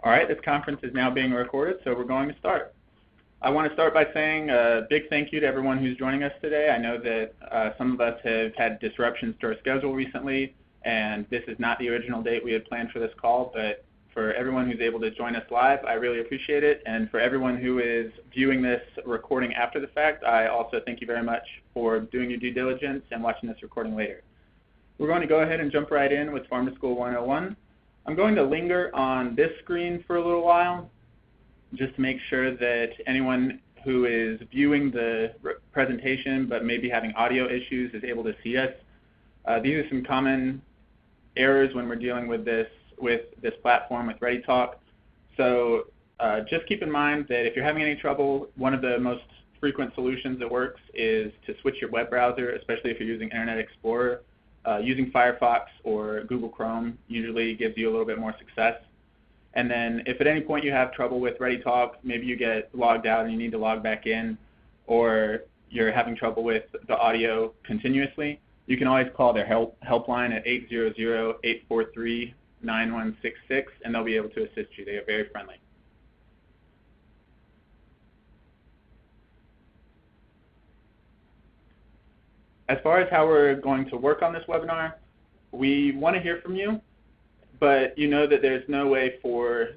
All right, this conference is now being recorded, so we're going to start. I want to start by saying a big thank you to everyone who's joining us today. I know that some of us have had disruptions to our schedule recently, and this is not the original date we had planned for this call, but for everyone who's able to join us live, I really appreciate it. And for everyone who is viewing this recording after the fact, I also thank you very much for doing your due diligence and watching this recording later. We're going to go ahead and jump right in with Farm to School 101. I'm going to linger on this screen for a little while, just to make sure that anyone who is viewing the presentation but maybe having audio issues is able to see us. These are some common errors when we're dealing with this platform with ReadyTalk. So just keep in mind that if you're having any trouble, one of the most frequent solutions that works is to switch your web browser, especially if you're using Internet Explorer. Using Firefox or Google Chrome usually gives you a little bit more success. And then if at any point you have trouble with ReadyTalk, maybe you get logged out and you need to log back in, or you're having trouble with the audio continuously, you can always call their helpline at 800-843-9166, and they'll be able to assist you. They are very friendly. As far as how we're going to work on this webinar, we want to hear from you, but you know that there's no way for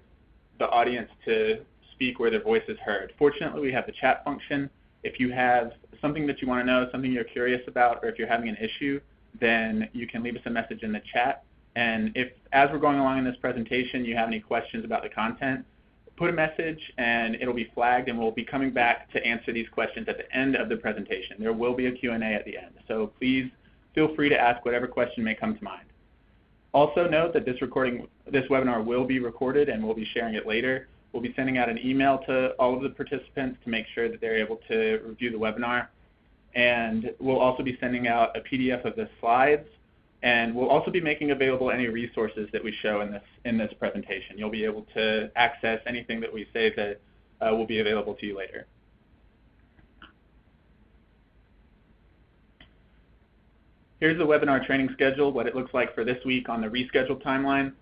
the audience to speak where their voice is heard. Fortunately, we have the chat function. If you have something that you want to know, something you're curious about, or if you're having an issue, then you can leave us a message in the chat. And if, as we're going along in this presentation, you have any questions about the content, put a message and it'll be flagged, and we'll be coming back to answer these questions at the end of the presentation. There will be a Q&A at the end, so please feel free to ask whatever question may come to mind. Also note that this webinar will be recorded and we'll be sharing it later. We'll be sending out an email to all of the participants to make sure that they're able to review the webinar. And we'll also be sending out a PDF of the slides, and we'll also be making available any resources that we show in this presentation. You'll be able to access anything that we say that will be available to you later. Here's the webinar training schedule, what it looks like for this week on the rescheduled timeline.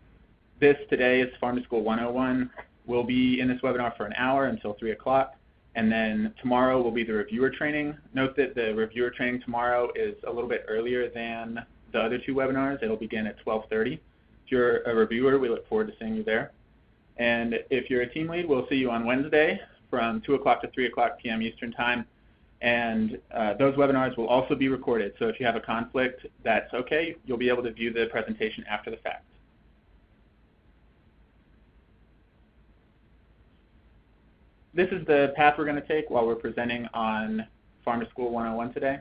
This today is Farm to School 101. We'll be in this webinar for an hour until 3 o'clock. And then tomorrow will be the reviewer training. Note that the reviewer training tomorrow is a little bit earlier than the other two webinars. It'll begin at 12:30. If you're a reviewer, we look forward to seeing you there. And if you're a team lead, we'll see you on Wednesday from 2 o'clock to 3 o'clock p.m. Eastern Time. And those webinars will also be recorded. So if you have a conflict, that's okay. You'll be able to view the presentation after the fact. This is the path we're going to take while we're presenting on Farm to School 101 today.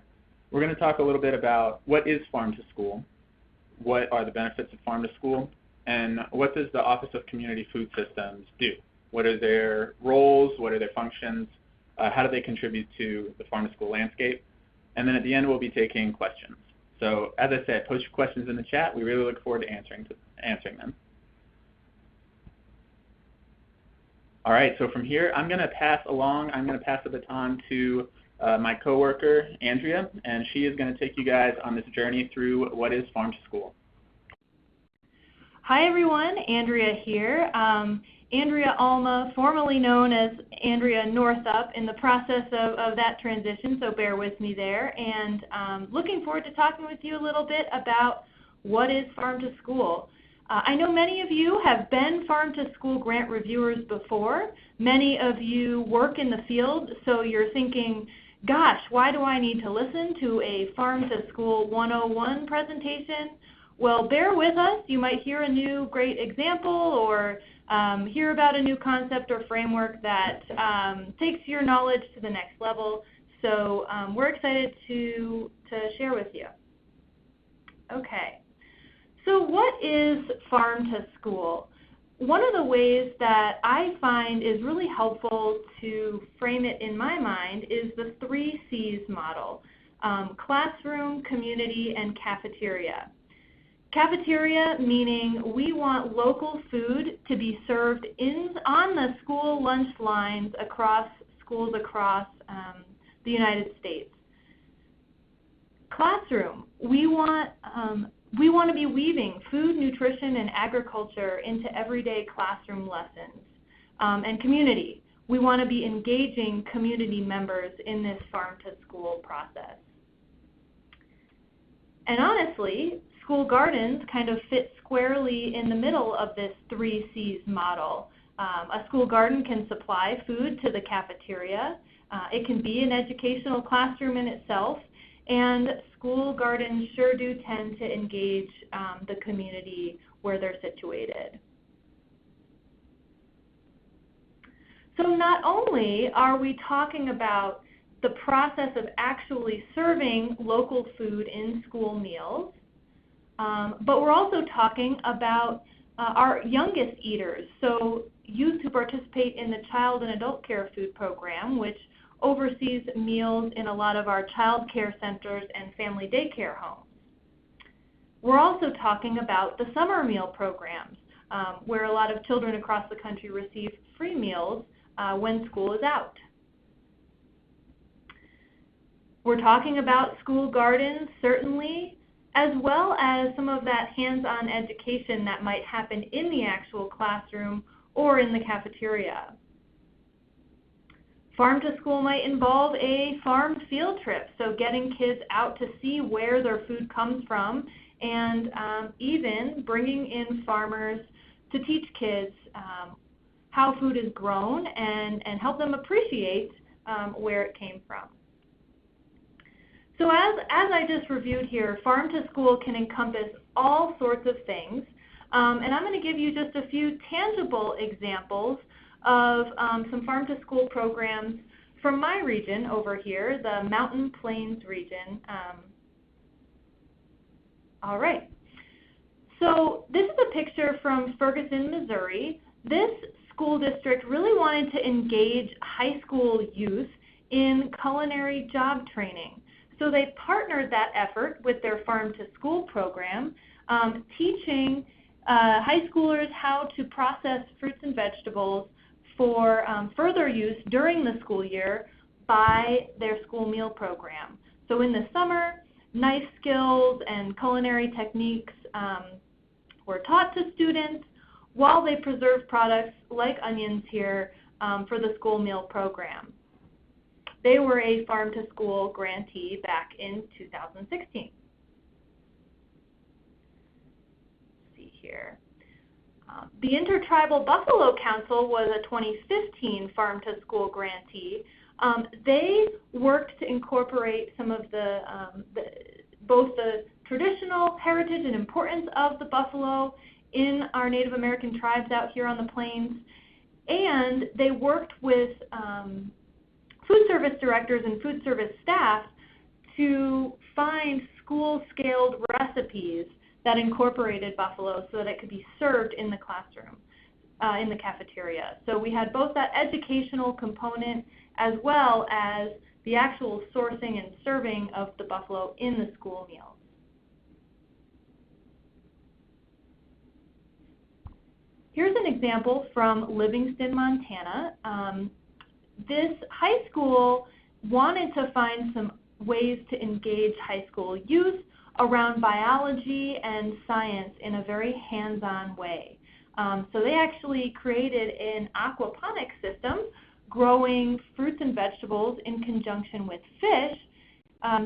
We're going to talk a little bit about what is Farm to School, what are the benefits of Farm to School, and what does the Office of Community Food Systems do? What are their roles? What are their functions? How do they contribute to the Farm to School landscape? And then at the end, we'll be taking questions. So as I said, post your questions in the chat. We really look forward to answering them. All right, so from here, I'm going to pass the baton to my coworker, Andrea, and she is going to take you guys on this journey through what is Farm to School. Hi, everyone. Andrea here. Andrea Alma, formerly known as Andrea Northup, in the process of that transition, so bear with me there. And looking forward to talking with you a little bit about what is Farm to School. I know many of you have been Farm to School grant reviewers before. Many of you work in the field, so you're thinking, gosh, why do I need to listen to a Farm to School 101 presentation? Well, bear with us. You might hear a new great example or hear about a new concept or framework that takes your knowledge to the next level. So we're excited to share with you. Okay. So what is Farm to School? One of the ways that I find is really helpful to frame it in my mind is the 3 C's model: classroom, community, and cafeteria. Cafeteria meaning we want local food to be served on the school lunch lines across schools across the United States. Classroom, we want We want to be weaving food, nutrition, and agriculture into everyday classroom lessons. And community. We want to be engaging community members in this farm-to-school process. And honestly, school gardens kind of fit squarely in the middle of this 3 C's model. A school garden can supply food to the cafeteria. It can be an educational classroom in itself. And school gardens sure do tend to engage the community where they're situated. So not only are we talking about the process of actually serving local food in school meals, but we're also talking about our youngest eaters, so youth who participate in the Child and Adult Care Food Program, which oversees meals in a lot of our child care centers and family daycare homes. We're also talking about the summer meal programs, where a lot of children across the country receive free meals when school is out. We're talking about school gardens, certainly, as well as some of that hands-on education that might happen in the actual classroom or in the cafeteria. Farm to school might involve a farm field trip, so getting kids out to see where their food comes from, and even bringing in farmers to teach kids how food is grown and help them appreciate where it came from. So as I just reviewed here, farm to school can encompass all sorts of things, and I'm going to give you just a few tangible examples of some farm to school programs from my region over here, the Mountain Plains region. All right. So this is a picture from Ferguson, Missouri. This school district really wanted to engage high school youth in culinary job training. So they partnered that effort with their Farm to School program, teaching high schoolers how to process fruits and vegetables for further use during the school year by their school meal program. So in the summer, knife skills and culinary techniques were taught to students while they preserved products like onions here for the school meal program. They were a Farm to School grantee back in 2016. Let's see here. The Intertribal Buffalo Council was a 2015 Farm to School grantee. They worked to incorporate some of both the traditional heritage and importance of the buffalo in our Native American tribes out here on the plains, and they worked with food service directors and food service staff to find school-scaled recipes that incorporated buffalo so that it could be served in the classroom, in the cafeteria. So we had both that educational component as well as the actual sourcing and serving of the buffalo in the school meals. Here's an example from Livingston, Montana. This high school wanted to find some ways to engage high school youth around biology and science in a very hands-on way. So they actually created an aquaponics system growing fruits and vegetables in conjunction with fish,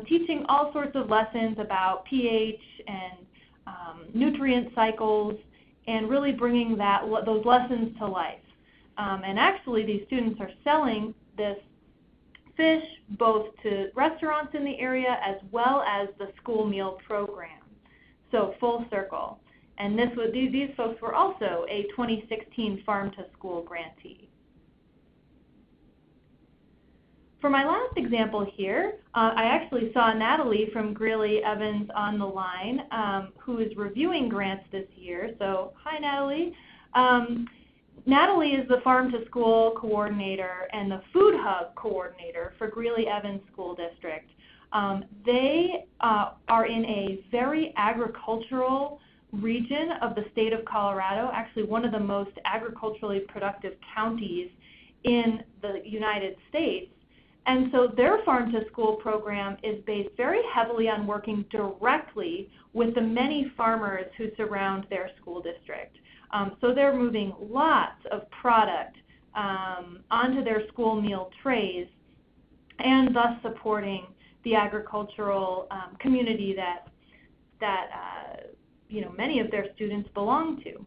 teaching all sorts of lessons about pH and nutrient cycles, and really bringing those lessons to life. And actually, these students are selling this fish both to restaurants in the area as well as the school meal program. So full circle. And these folks were also a 2016 Farm to School grantee. For my last example here, I actually saw Natalie from Greeley Evans on the line, who is reviewing grants this year. So hi, Natalie. Natalie is the Farm to School coordinator and the Food Hub coordinator for Greeley Evans School District. They are in a very agricultural region of the state of Colorado, actually one of the most agriculturally productive counties in the United States. And so their Farm to School program is based very heavily on working directly with the many farmers who surround their school district. So they're moving lots of product onto their school meal trays, and thus supporting the agricultural community that many of their students belong to.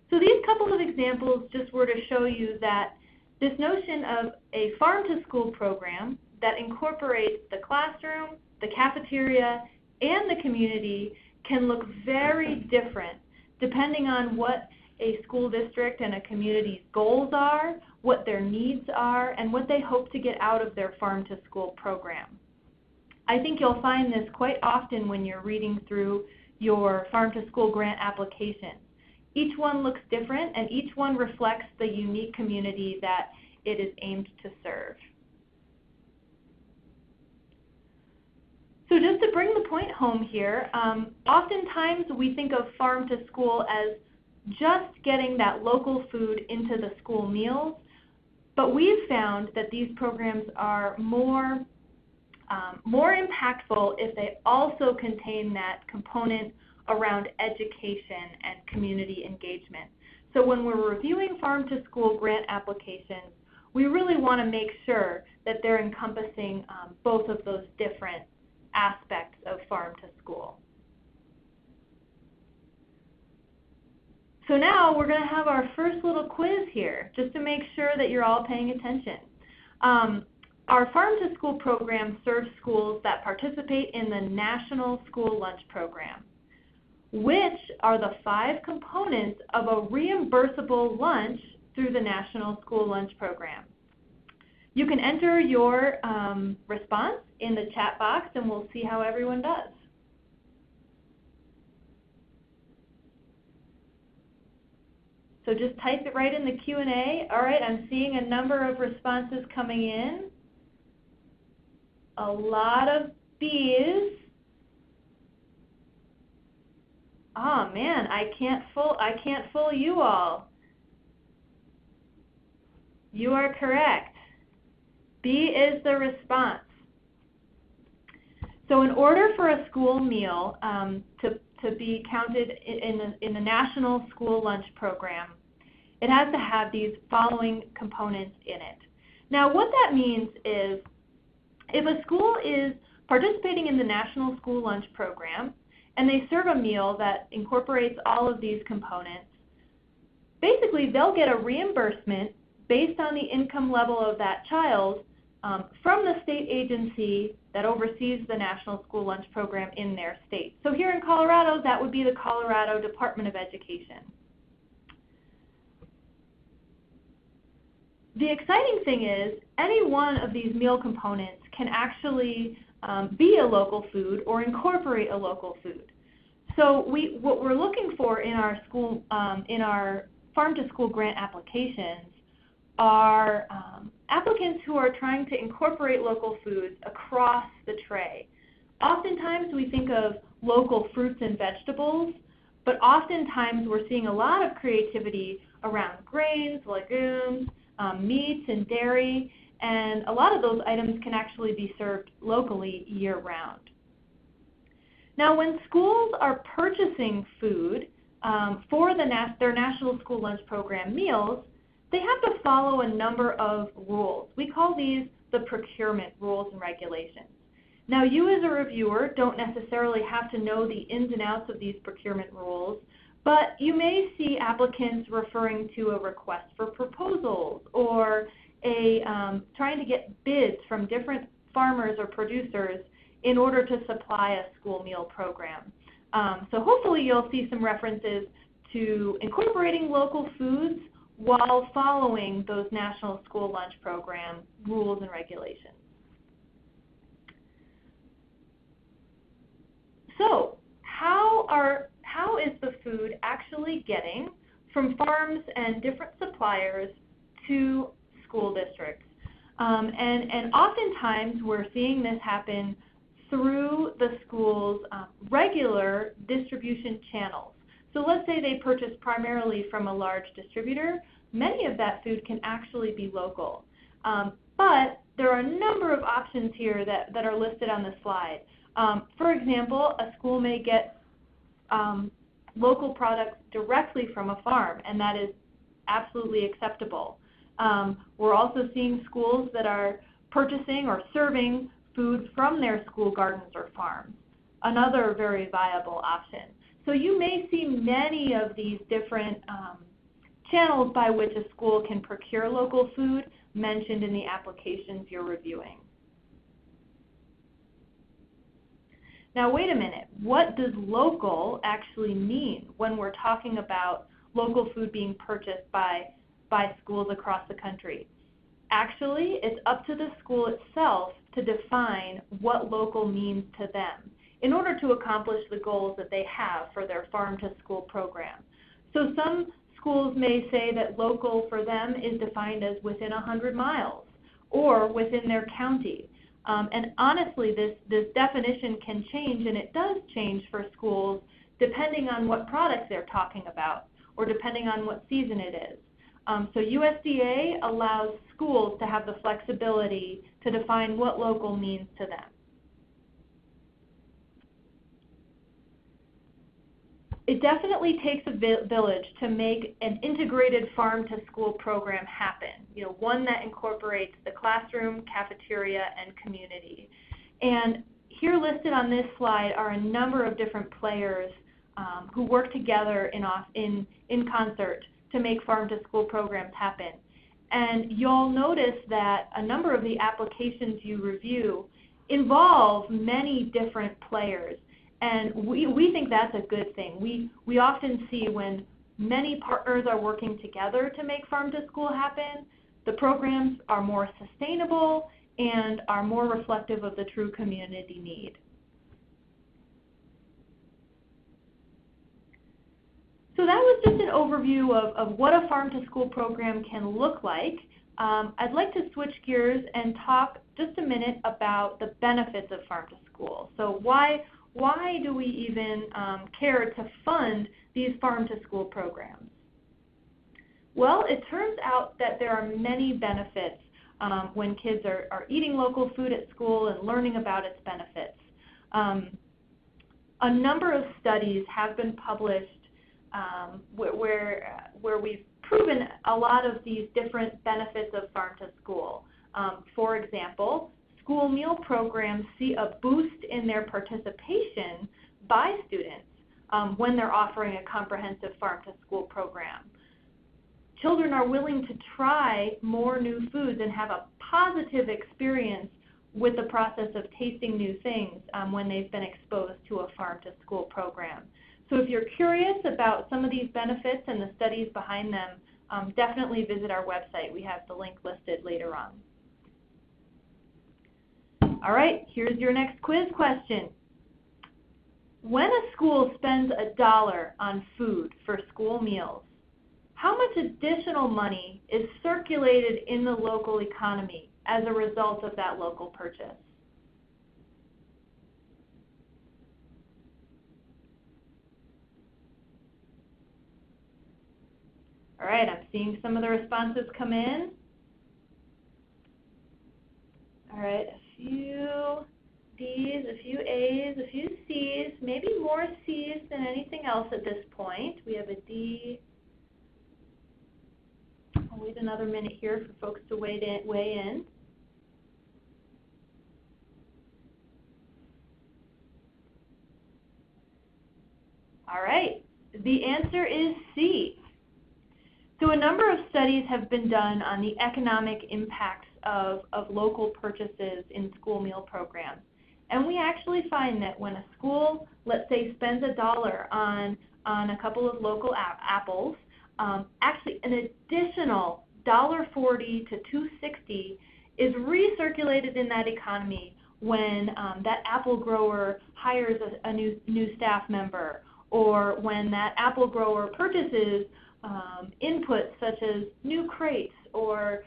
So these couple of examples just were to show you that this notion of a farm-to-school program that incorporates the classroom, the cafeteria, and the community can look very different depending on what a school district and a community's goals are, what their needs are, and what they hope to get out of their farm-to-school program. I think you'll find this quite often when you're reading through your farm-to-school grant application. Each one looks different, and each one reflects the unique community that it is aimed to serve. So just to bring the point home here, oftentimes we think of farm to school as just getting that local food into the school meals, but we've found that these programs are more impactful if they also contain that component around education and community engagement. So when we're reviewing farm to school grant applications, we really want to make sure that they're encompassing both of those different aspects of farm to school. So now we're going to have our first little quiz here, just to make sure that you're all paying attention. Our Farm to School program serves schools that participate in the National School Lunch Program. Which are the 5 components of a reimbursable lunch through the National School Lunch Program? You can enter your response in the chat box, and we'll see how everyone does. So just type it right in the Q&A. All right, I'm seeing a number of responses coming in. A lot of B's. Oh man, I can't fool you all. You are correct. B is the response. So in order for a school meal to be counted in the National School Lunch Program, it has to have these following components in it. Now what that means is if a school is participating in the National School Lunch Program and they serve a meal that incorporates all of these components, basically they'll get a reimbursement based on the income level of that child from the state agency that oversees the National School Lunch Program in their state. So here in Colorado, that would be the Colorado Department of Education. The exciting thing is any one of these meal components can actually be a local food or incorporate a local food. So what we're looking for in our school, in our farm to school grant applications are applicants who are trying to incorporate local foods across the tray. Oftentimes we think of local fruits and vegetables, but oftentimes we're seeing a lot of creativity around grains, legumes, meats and dairy, and a lot of those items can actually be served locally year-round. Now when schools are purchasing food for their National School Lunch Program meals, they have to follow a number of rules. We call these the procurement rules and regulations. Now you as a reviewer don't necessarily have to know the ins and outs of these procurement rules, but you may see applicants referring to a request for proposals or trying to get bids from different farmers or producers in order to supply a school meal program. So hopefully you'll see some references to incorporating local foods while following those National School Lunch Program rules and regulations. So how is the food actually getting from farms and different suppliers to school districts? And oftentimes we're seeing this happen through the school's regular distribution channels. So let's say they purchase primarily from a large distributor. many of that food can actually be local. But there are a number of options here that are listed on the slide. For example, a school may get local products directly from a farm, and that is absolutely acceptable. We're also seeing schools that are purchasing or serving food from their school gardens or farms, another very viable option. So you may see many of these different channels by which a school can procure local food mentioned in the applications you're reviewing. Now wait a minute, what does local actually mean when we're talking about local food being purchased by schools across the country? Actually, it's up to the school itself to define what local means to them in order to accomplish the goals that they have for their farm-to-school program. So some schools may say that local for them is defined as within 100 miles or within their county. And honestly, this definition can change, and it does change for schools depending on what products they're talking about or depending on what season it is. So USDA allows schools to have the flexibility to define what local means to them. It definitely takes a village to make an integrated farm-to-school program happen, one that incorporates the classroom, cafeteria, and community. And here listed on this slide are a number of different players who work together in concert to make farm-to-school programs happen. And you'll notice that a number of the applications you review involve many different players. And we think that's a good thing. We often see when many partners are working together to make farm-to-school happen, the programs are more sustainable and are more reflective of the true community need. So that was just an overview of what a farm-to-school program can look like. I'd like to switch gears and talk just a minute about the benefits of farm-to-school. So why do we even care to fund these farm-to-school programs? Well, it turns out that there are many benefits when kids are eating local food at school and learning about its benefits. A number of studies have been published where we've proven a lot of these different benefits of farm-to-school. For example, school meal programs see a boost in their participation by students when they're offering a comprehensive farm-to-school program. Children are willing to try more new foods and have a positive experience with the process of tasting new things when they've been exposed to a farm-to-school program. So if you're curious about some of these benefits and the studies behind them, definitely visit our website. We have the link listed later on. All right, here's your next quiz question. When a school spends $1 on food for school meals, how much additional money is circulated in the local economy as a result of that local purchase? All right, I'm seeing some of the responses come in. All right, a few D's, a few A's, a few C's, maybe more C's than anything else at this point. We have a D. I'll wait another minute here for folks to weigh in. All right, the answer is C. So a number of studies have been done on the economic impacts of local purchases in school meal programs. And we actually find that when a school, let's say, spends $1 on a couple of local apples, actually an additional $1.40 to $2.60 is recirculated in that economy when that apple grower hires a new staff member, or when that apple grower purchases inputs such as new crates or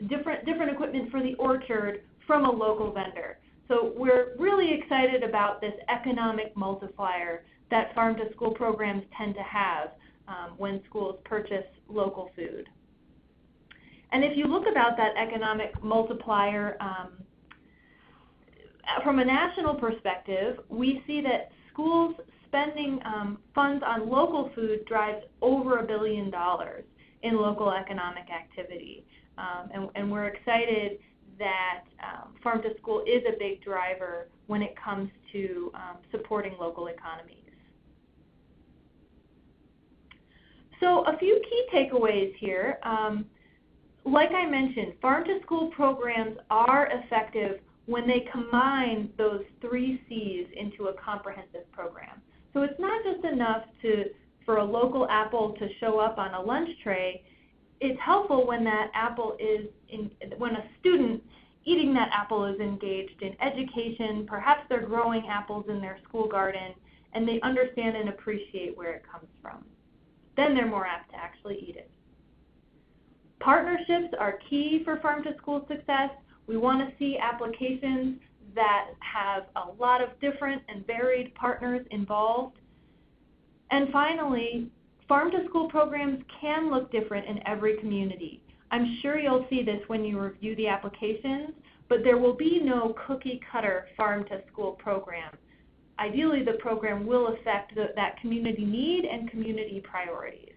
different equipment for the orchard from a local vendor. So we're really excited about this economic multiplier that farm-to-school programs tend to have when schools purchase local food. And if you look about that economic multiplier from a national perspective, we see that schools spending funds on local food drives over $1 billion in local economic activity. And we're excited that Farm to School is a big driver when it comes to supporting local economies. So a few key takeaways here. Like I mentioned, Farm to School programs are effective when they combine those 3 C's into a comprehensive program. So it's not just enough for a local apple to show up on a lunch tray. It's helpful when that apple when a student eating that apple is engaged in education, perhaps they're growing apples in their school garden, and they understand and appreciate where it comes from. Then they're more apt to actually eat it. Partnerships are key for Farm to School success. We want to see applications that have a lot of different and varied partners involved. And finally, Farm to School programs can look different in every community. I'm sure you'll see this when you review the applications, but there will be no cookie-cutter Farm to School program. Ideally, the program will affect that community need and community priorities.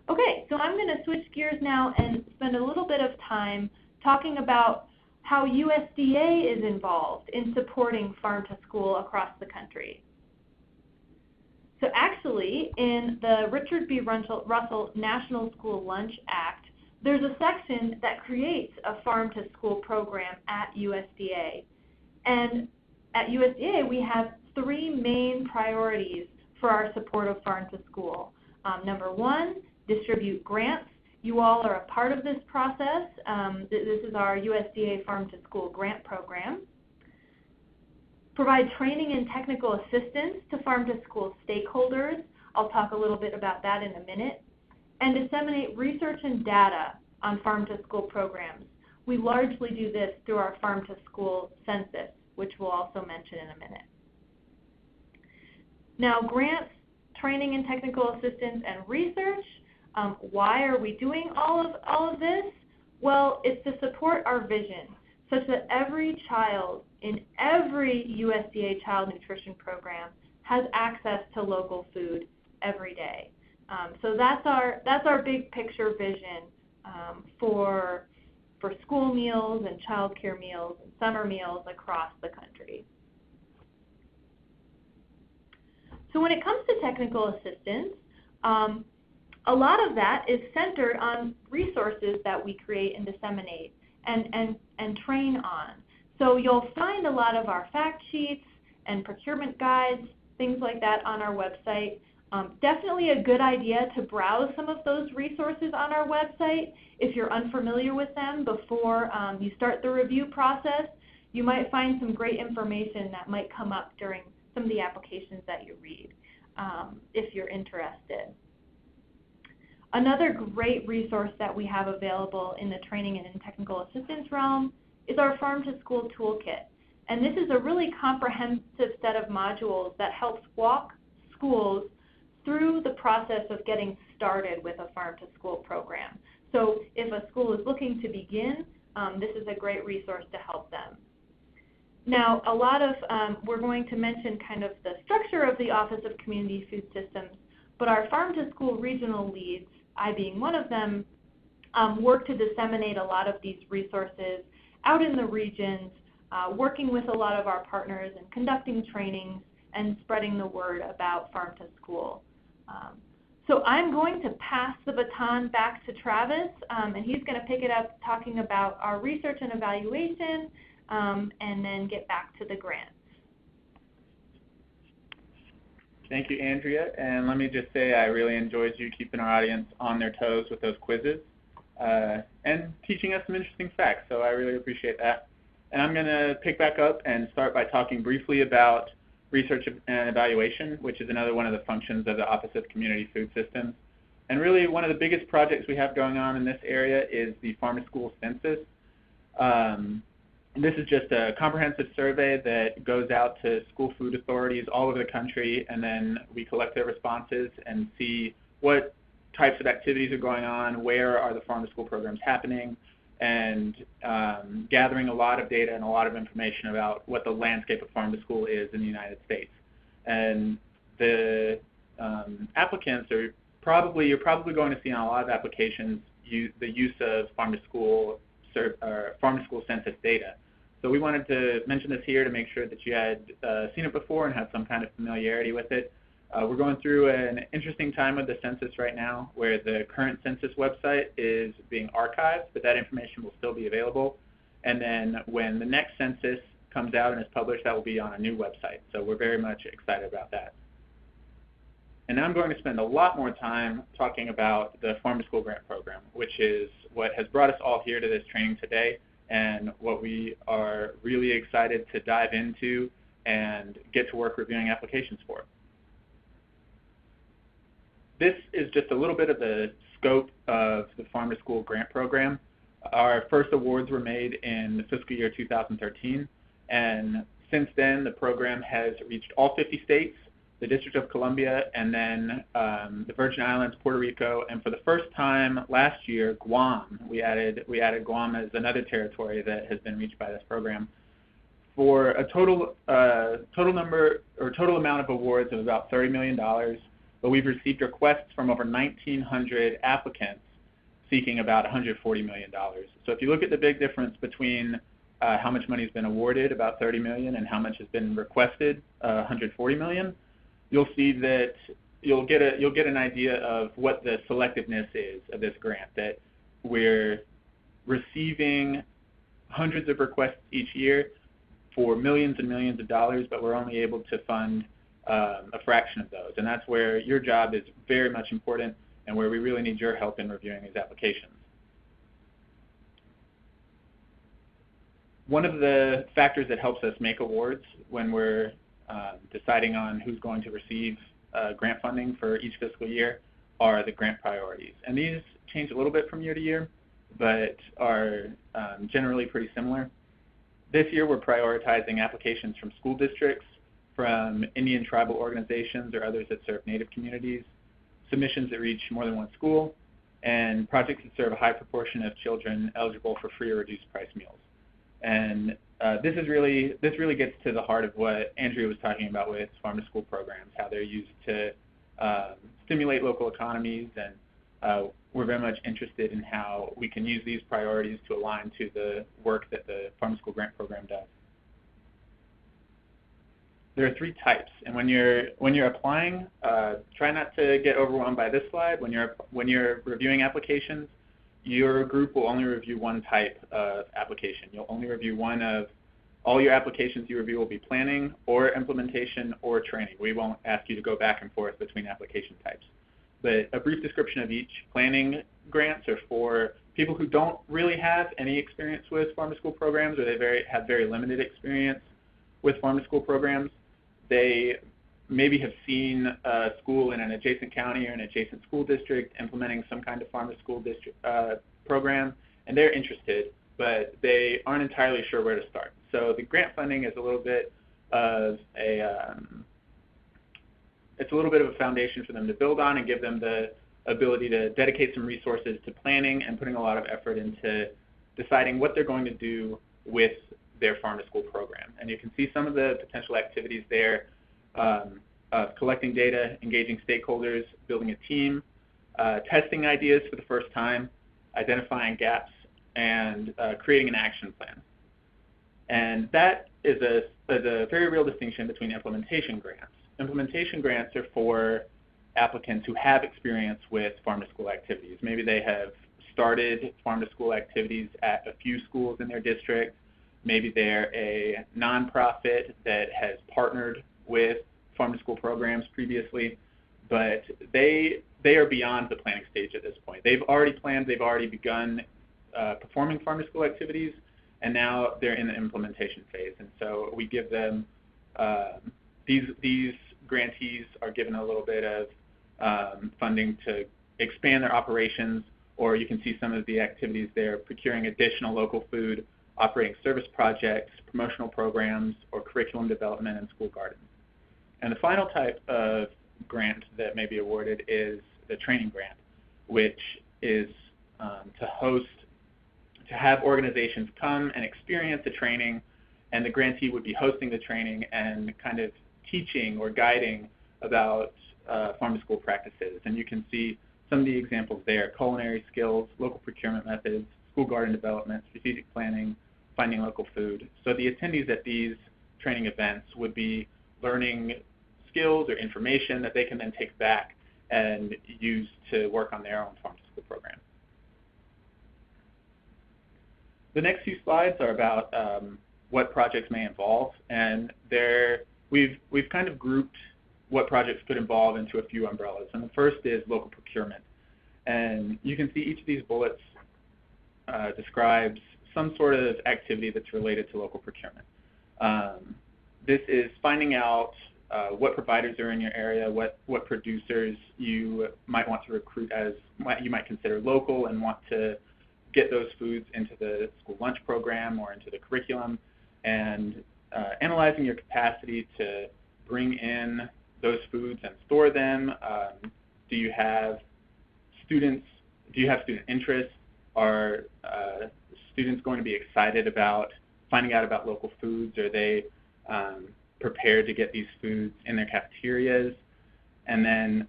Okay, so I'm going to switch gears now and spend a little bit of time talking about how USDA is involved in supporting Farm to School across the country. So actually, in the Richard B. Russell National School Lunch Act, there's a section that creates a Farm to School program at USDA. And at USDA, we have 3 main priorities for our support of Farm to School. Number 1, distribute grants. You all are a part of this process. This is our USDA Farm to School grant program. Provide training and technical assistance to Farm to School stakeholders. I'll talk a little bit about that in a minute. And disseminate research and data on Farm to School programs. We largely do this through our Farm to School census, which we'll also mention in a minute. Now, grants, training and technical assistance, and research. Why are we doing all of this? Well, it's to support our vision, such that every child in every USDA child nutrition program has access to local food every day. So that's our big picture vision for school meals and child care meals and summer meals across the country. So when it comes to technical assistance, a lot of that is centered on resources that we create and disseminate and train on. So you'll find a lot of our fact sheets and procurement guides, things like that on our website. Definitely a good idea to browse some of those resources on our website if you're unfamiliar with them before you start the review process. You might find some great information that might come up during some of the applications that you read if you're interested. Another great resource that we have available in the training and technical assistance realm is our Farm to School Toolkit. And this is a really comprehensive set of modules that helps walk schools through the process of getting started with a Farm to School program. So if a school is looking to begin, this is a great resource to help them. Now, we're going to mention kind of the structure of the Office of Community Food Systems, but our Farm to School regional leads, I being one of them, work to disseminate a lot of these resources out in the regions, working with a lot of our partners and conducting trainings and spreading the word about Farm to School. So I'm going to pass the baton back to Travis, and he's going to pick it up talking about our research and evaluation, and then get back to the grants. Thank you, Andrea. And let me just say I really enjoyed you keeping our audience on their toes with those quizzes and teaching us some interesting facts, so I really appreciate that. And I'm going to pick back up and start by talking briefly about research and evaluation, which is another one of the functions of the Office of Community Food Systems. And really one of the biggest projects we have going on in this area is the Farm to School Census. This is just a comprehensive survey that goes out to school food authorities all over the country, and then we collect their responses and see what types of activities are going on, where are the farm-to-school programs happening, and gathering a lot of data and a lot of information about what the landscape of farm-to-school is in the United States. And the applicants are you're probably going to see on a lot of applications the use of farm-to-school census data. So we wanted to mention this here to make sure that you had seen it before and had some kind of familiarity with it. We're going through an interesting time with the census right now, where the current census website is being archived, but that information will still be available. And then when the next census comes out and is published, that will be on a new website. So we're very much excited about that. And now I'm going to spend a lot more time talking about the Farm-to-School Grant Program, which is what has brought us all here to this training today, and what we are really excited to dive into and get to work reviewing applications for. This is just a little bit of the scope of the Farm-to-School Grant Program. Our first awards were made in the fiscal year 2013, and since then the program has reached all 50 states, the District of Columbia, and then the Virgin Islands, Puerto Rico, and for the first time last year, Guam. We added Guam as another territory that has been reached by this program, for a total amount of awards of about $30 million. But we've received requests from over 1,900 applicants seeking about $140 million. So if you look at the big difference between how much money has been awarded, about $30 million, and how much has been requested, $140 million, you'll see that you'll get an idea of what the selectiveness is of this grant, that we're receiving hundreds of requests each year for millions and millions of dollars, but we're only able to fund a fraction of those. And that's where your job is very much important, and where we really need your help in reviewing these applications. One of the factors that helps us make awards when we're deciding on who's going to receive grant funding for each fiscal year are the grant priorities. And these change a little bit from year to year, but are generally pretty similar. This year we're prioritizing applications from school districts, from Indian tribal organizations or others that serve Native communities, submissions that reach more than one school, and projects that serve a high proportion of children eligible for free or reduced price meals. And this really gets to the heart of what Andrea was talking about with farm-to-school programs, how they're used to stimulate local economies, and we're very much interested in how we can use these priorities to align to the work that the Farm-to-School Grant Program does. There are three types, and when you're applying, try not to get overwhelmed by this slide. When you're reviewing applications, your group will only review one type of application. You'll only review one of all your applications you review will be planning or implementation or training. We won't ask you to go back and forth between application types. But a brief description of each. Planning grants are for people who don't really have any experience with farm-to-school programs, or they have very limited experience with farm-to-school programs. They maybe have seen a school in an adjacent county or an adjacent school district implementing some kind of farm-to-school program, and they're interested, but they aren't entirely sure where to start. So the grant funding is a little bit of it's a little bit of a foundation for them to build on and give them the ability to dedicate some resources to planning and putting a lot of effort into deciding what they're going to do with their farm-to-school program. And you can see some of the potential activities there of collecting data, engaging stakeholders, building a team, testing ideas for the first time, identifying gaps, and creating an action plan. And that is a very real distinction between implementation grants. Implementation grants are for applicants who have experience with farm-to-school activities. Maybe they have started farm-to-school activities at a few schools in their district. Maybe they're a nonprofit that has partnered with farm-to-school programs previously, but they are beyond the planning stage at this point. They've already planned, they've already begun performing farm-to-school activities, and now they're in the implementation phase. And so we give them, these grantees are given a little bit of funding to expand their operations, or you can see some of the activities there, procuring additional local food operating service projects, promotional programs, or curriculum development in school gardens. And the final type of grant that may be awarded is the training grant, which is to have organizations come and experience the training, and the grantee would be hosting the training and kind of teaching or guiding about farm-to-school practices. And you can see some of the examples there: culinary skills, local procurement methods, school garden development, strategic planning, finding local food. So the attendees at these training events would be learning skills or information that they can then take back and use to work on their own farm-to-school program. The next few slides are about what projects may involve, and we've kind of grouped what projects could involve into a few umbrellas. And the first is local procurement. And you can see each of these bullets describes some sort of activity that's related to local procurement. This is finding out what providers are in your area, what producers you might want to recruit as what you might consider local and want to get those foods into the school lunch program or into the curriculum, and analyzing your capacity to bring in those foods and store them. Do you have student interest? Are students going to be excited about finding out about local foods? Are they prepared to get these foods in their cafeterias? And then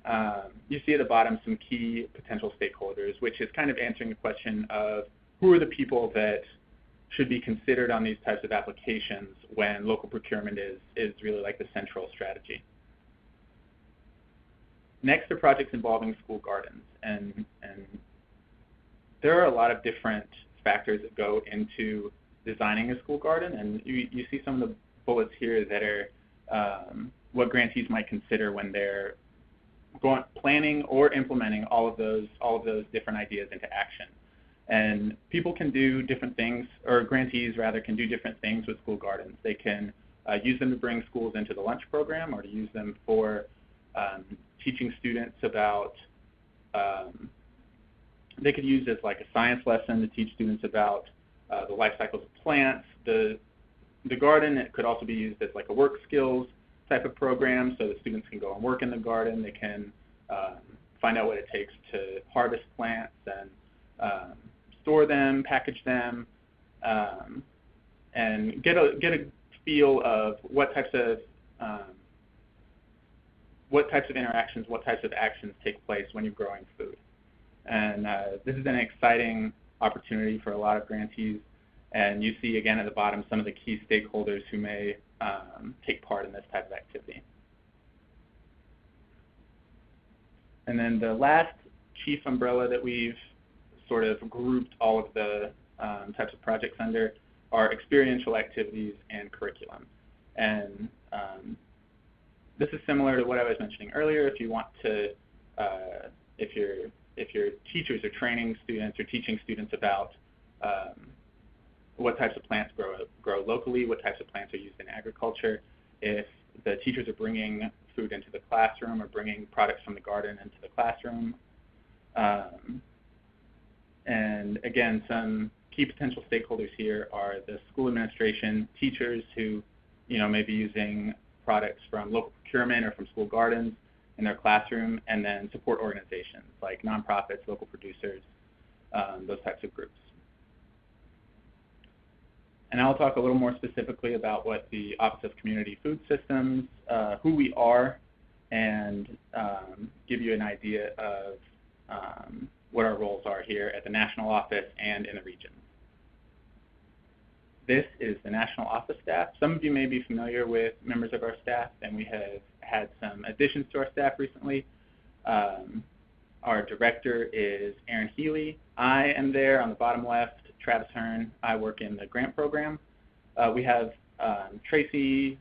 you see at the bottom some key potential stakeholders, which is kind of answering the question of who are the people that should be considered on these types of applications when local procurement is really like the central strategy. Next are projects involving school gardens, and there are a lot of different factors that go into designing a school garden, and you see some of the bullets here that are what grantees might consider when they're planning or implementing all of those different ideas into action. And people can do different things, or grantees rather can do different things with school gardens. They can use them to bring schools into the lunch program, or to use them for teaching students about, they could use as like a science lesson to teach students about the life cycles of plants. The garden, it could also be used as like a work skills type of program, so that students can go and work in the garden. They can find out what it takes to harvest plants and store them, package them, and get a feel of what types of interactions, what types of actions take place when you're growing food. And this is an exciting opportunity for a lot of grantees. And you see again at the bottom some of the key stakeholders who may take part in this type of activity. And then the last chief umbrella that we've sort of grouped all of the types of projects under are experiential activities and curriculum. And this is similar to what I was mentioning earlier. If you want to, if your teachers are training students or teaching students about what types of plants grow locally, what types of plants are used in agriculture, if the teachers are bringing food into the classroom or bringing products from the garden into the classroom. And again, some key potential stakeholders here are the school administration, teachers who may be using products from local procurement or from school gardens in their classroom, and then support organizations like nonprofits, local producers, those types of groups. And I'll talk a little more specifically about what the Office of Community Food Systems, who we are, and give you an idea of what our roles are here at the national office and in the region. This is the national office staff. Some of you may be familiar with members of our staff, and we have had some additions to our staff recently. Our director is Aaron Healy. I am there on the bottom left, Travis Hearn. I work in the grant program. We have Tracy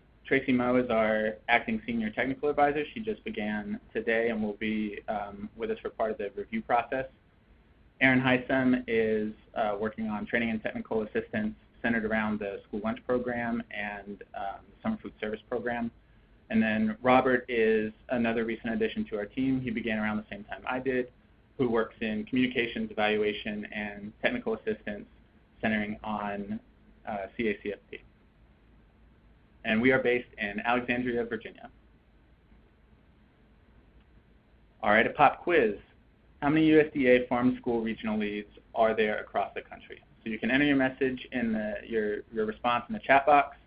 Moe is our acting senior technical advisor. She just began today and will be with us for part of the review process. Aaron Heisem is working on training and technical assistance centered around the school lunch program and summer food service program. And then Robert is another recent addition to our team. He began around the same time I did, who works in communications, evaluation, and technical assistance centering on CACFP. And we are based in Alexandria, Virginia. All right, a pop quiz. How many USDA Farm School regional leads are there across the country? So you can enter your message in your response in the chat box,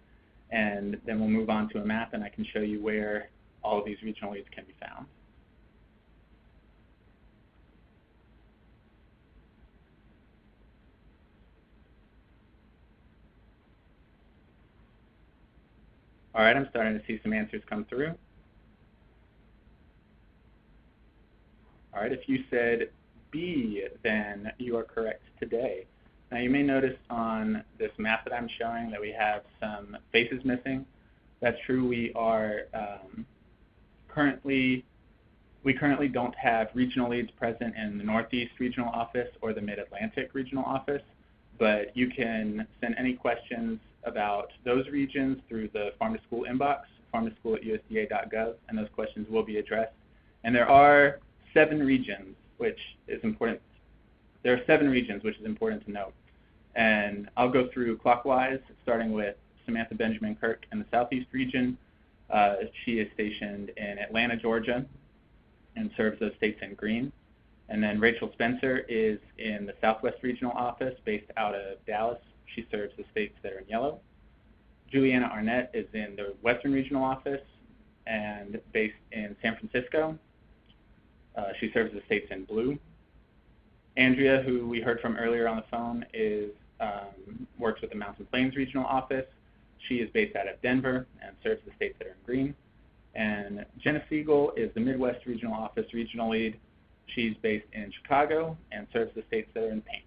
and then we'll move on to a map, and I can show you where all of these regional leads can be found. All right, I'm starting to see some answers come through. All right, if you said B, then you are correct today. Now you may notice on this map that I'm showing that we have some faces missing. That's true. We are currently don't have regional leads present in the Northeast Regional Office or the Mid-Atlantic Regional Office, but you can send any questions about those regions through the Farm to School inbox, farmtoschool@usda.gov, and those questions will be addressed. And there are 7 regions, which is important. There are 7 regions, which is important to note. And I'll go through clockwise, starting with Samantha Benjamin Kirk in the Southeast region. She is stationed in Atlanta, Georgia, and serves those states in green. And then Rachel Spencer is in the Southwest Regional Office, based out of Dallas. She serves the states that are in yellow. Juliana Arnett is in the Western Regional Office and based in San Francisco. She serves the states in blue. Andrea, who we heard from earlier on the phone, works with the Mountain Plains Regional Office. She is based out of Denver and serves the states that are in green. And Jenna Siegel is the Midwest Regional Office Regional Lead. She's based in Chicago and serves the states that are in pink.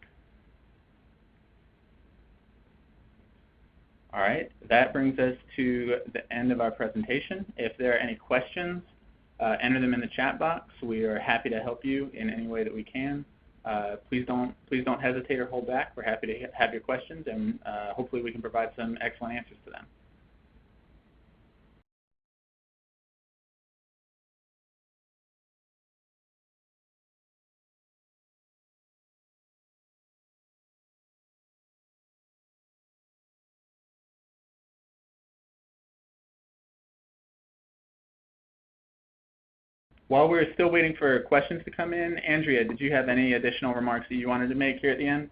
All right, that brings us to the end of our presentation. If there are any questions, enter them in the chat box. We are happy to help you in any way that we can. Please don't hesitate or hold back. We're happy to have your questions, and hopefully we can provide some excellent answers to them. While we're still waiting for questions to come in, Andrea, did you have any additional remarks that you wanted to make here at the end?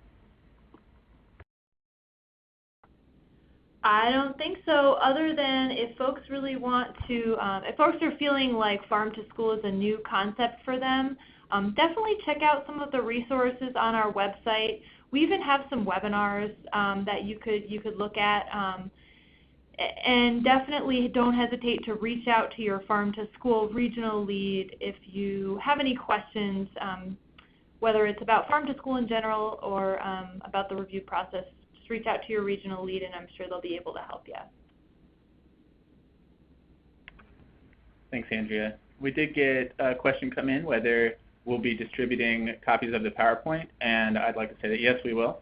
I don't think so, other than if folks really want to, if folks are feeling like Farm to School is a new concept for them, definitely check out some of the resources on our website. We even have some webinars that you could look at. And definitely don't hesitate to reach out to your Farm to School regional lead if you have any questions, whether it's about Farm to School in general or about the review process. Just reach out to your regional lead, and I'm sure they'll be able to help you. Thanks, Andrea. We did get a question come in whether we'll be distributing copies of the PowerPoint, and I'd like to say that yes, we will.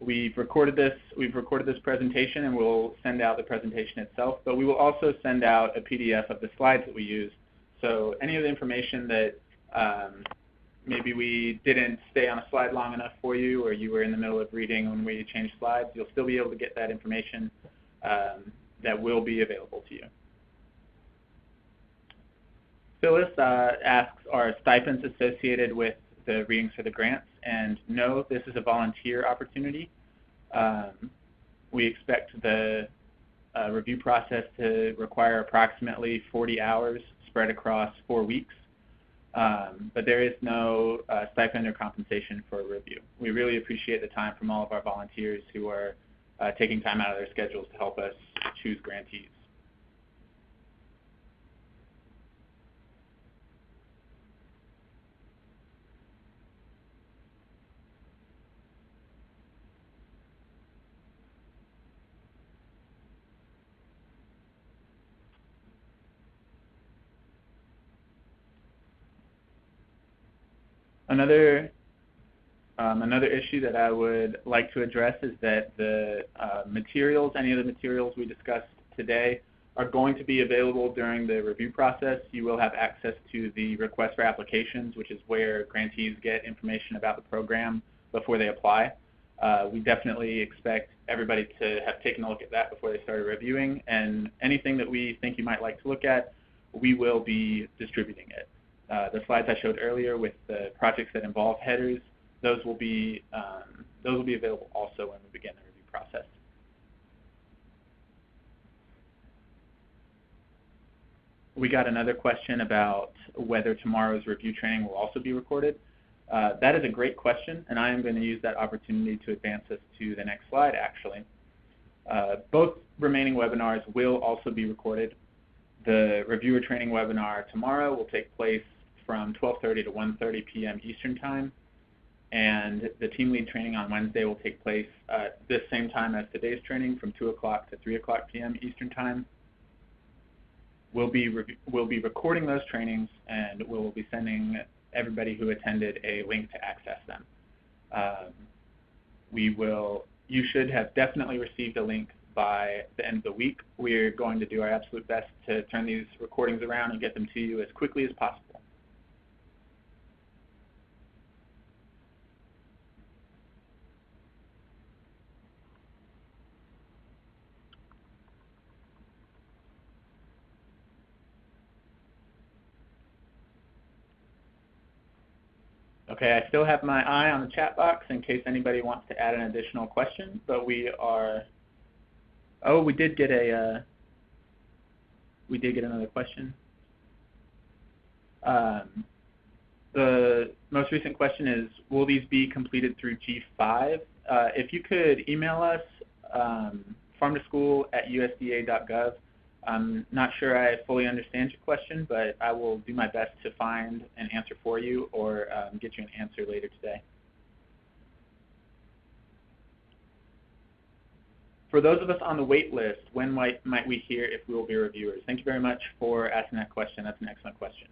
We've recorded this presentation, and we'll send out the presentation itself, but we will also send out a PDF of the slides that we use. So any of the information that maybe we didn't stay on a slide long enough for you, or you were in the middle of reading when we changed slides, you'll still be able to get that information that will be available to you. Phyllis asks, are stipends associated with the readings for the grants? And no, this is a volunteer opportunity. We expect the review process to require approximately 40 hours spread across 4 weeks, but there is no stipend or compensation for a review. We really appreciate the time from all of our volunteers who are taking time out of their schedules to help us choose grantees. Another issue that I would like to address is that the materials, any of the materials we discussed today, are going to be available during the review process. You will have access to the request for applications, which is where grantees get information about the program before they apply. We definitely expect everybody to have taken a look at that before they started reviewing, and anything that we think you might like to look at, we will be distributing it. The slides I showed earlier with the projects that involve headers, those will be available also when we begin the review process. We got another question about whether tomorrow's review training will also be recorded. That is a great question, and I am going to use that opportunity to advance us to the next slide, actually. Both remaining webinars will also be recorded. The reviewer training webinar tomorrow will take place from 12:30 to 1:30 p.m. Eastern Time, and the team lead training on Wednesday will take place at this same time as today's training, from 2 o'clock to 3 o'clock p.m. Eastern Time. We'll be recording those trainings, and we'll be sending everybody who attended a link to access them. You should have definitely received a link by the end of the week. We're going to do our absolute best to turn these recordings around and get them to you as quickly as possible. Okay, I still have my eye on the chat box in case anybody wants to add an additional question, but we did get another question. The most recent question is, will these be completed through G5? If you could email us, farmtoschool@usda.gov. I'm not sure I fully understand your question, but I will do my best to find an answer for you, or get you an answer later today. For those of us on the wait list, when might we hear if we will be reviewers? Thank you very much for asking that question. That's an excellent question.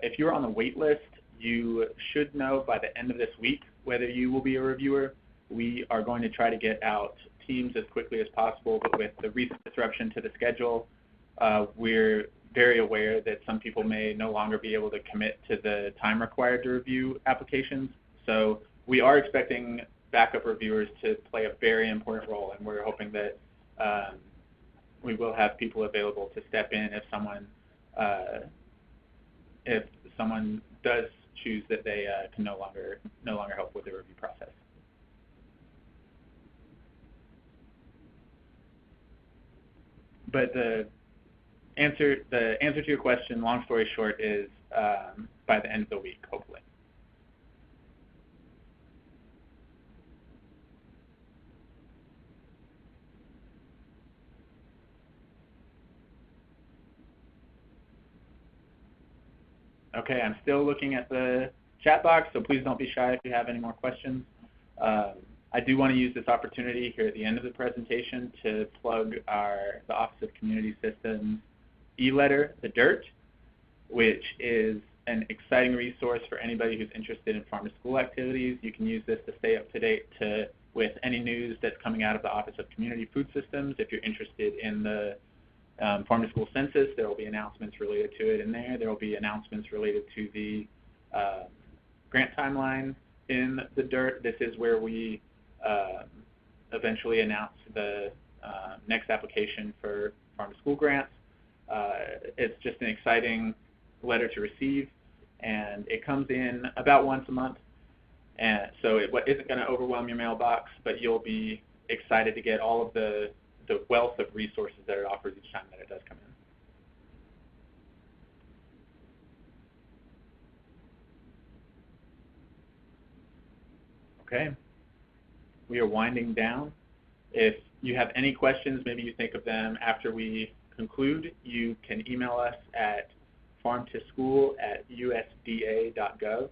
If you're on the wait list, you should know by the end of this week whether you will be a reviewer. We are going to try to get out teams as quickly as possible, but with the recent disruption to the schedule, we're very aware that some people may no longer be able to commit to the time required to review applications. So we are expecting backup reviewers to play a very important role, and we're hoping that we will have people available to step in if someone does choose that they can no longer help with the review process. But the answer to your question, long story short, is by the end of the week, hopefully. Okay, I'm still looking at the chat box, so please don't be shy if you have any more questions. I do want to use this opportunity here at the end of the presentation to plug the Office of Community Systems e-letter, The Dirt, which is an exciting resource for anybody who's interested in farm-to-school activities. You can use this to stay up to date with any news that's coming out of the Office of Community Food Systems. If you're interested in the farm-to-school census, there will be announcements related to it in there. There will be announcements related to the grant timeline in The Dirt. This is where we eventually announce the next application for farm-to-school grants. It's just an exciting letter to receive, and it comes in about once a month. And so it isn't going to overwhelm your mailbox, but you'll be excited to get all of the wealth of resources that it offers each time that it does come in. Okay. We are winding down. If you have any questions, maybe you think of them after we conclude, you can email us at farmtoschool@usda.gov.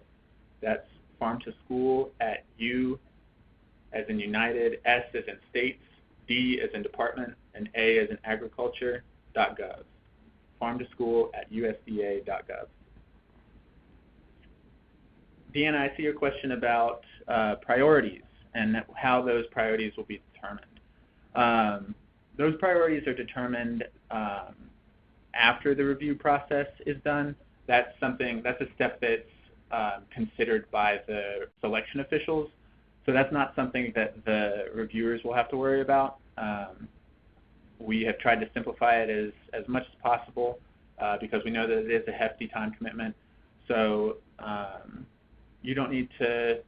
That's farmtoschool@U as in United, S as in States, D as in Department, and A as in Agriculture.gov. farmtoschool@usda.gov. Deanna, I see your question about priorities and how those priorities will be determined. Those priorities are determined after the review process is done. That's a step that's considered by the selection officials. So that's not something that the reviewers will have to worry about. We have tried to simplify it as much as possible because we know that it is a hefty time commitment. So you don't need to,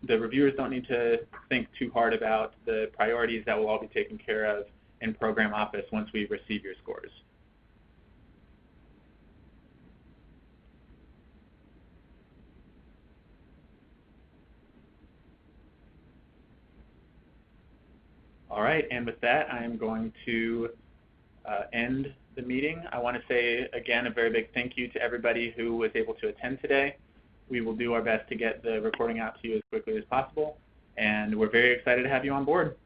the reviewers don't need to think too hard about the priorities that will all be taken care of in program office once we receive your scores. All right, and with that, I am going to end the meeting. I want to say, again, a very big thank you to everybody who was able to attend today. We will do our best to get the recording out to you as quickly as possible, and we're very excited to have you on board.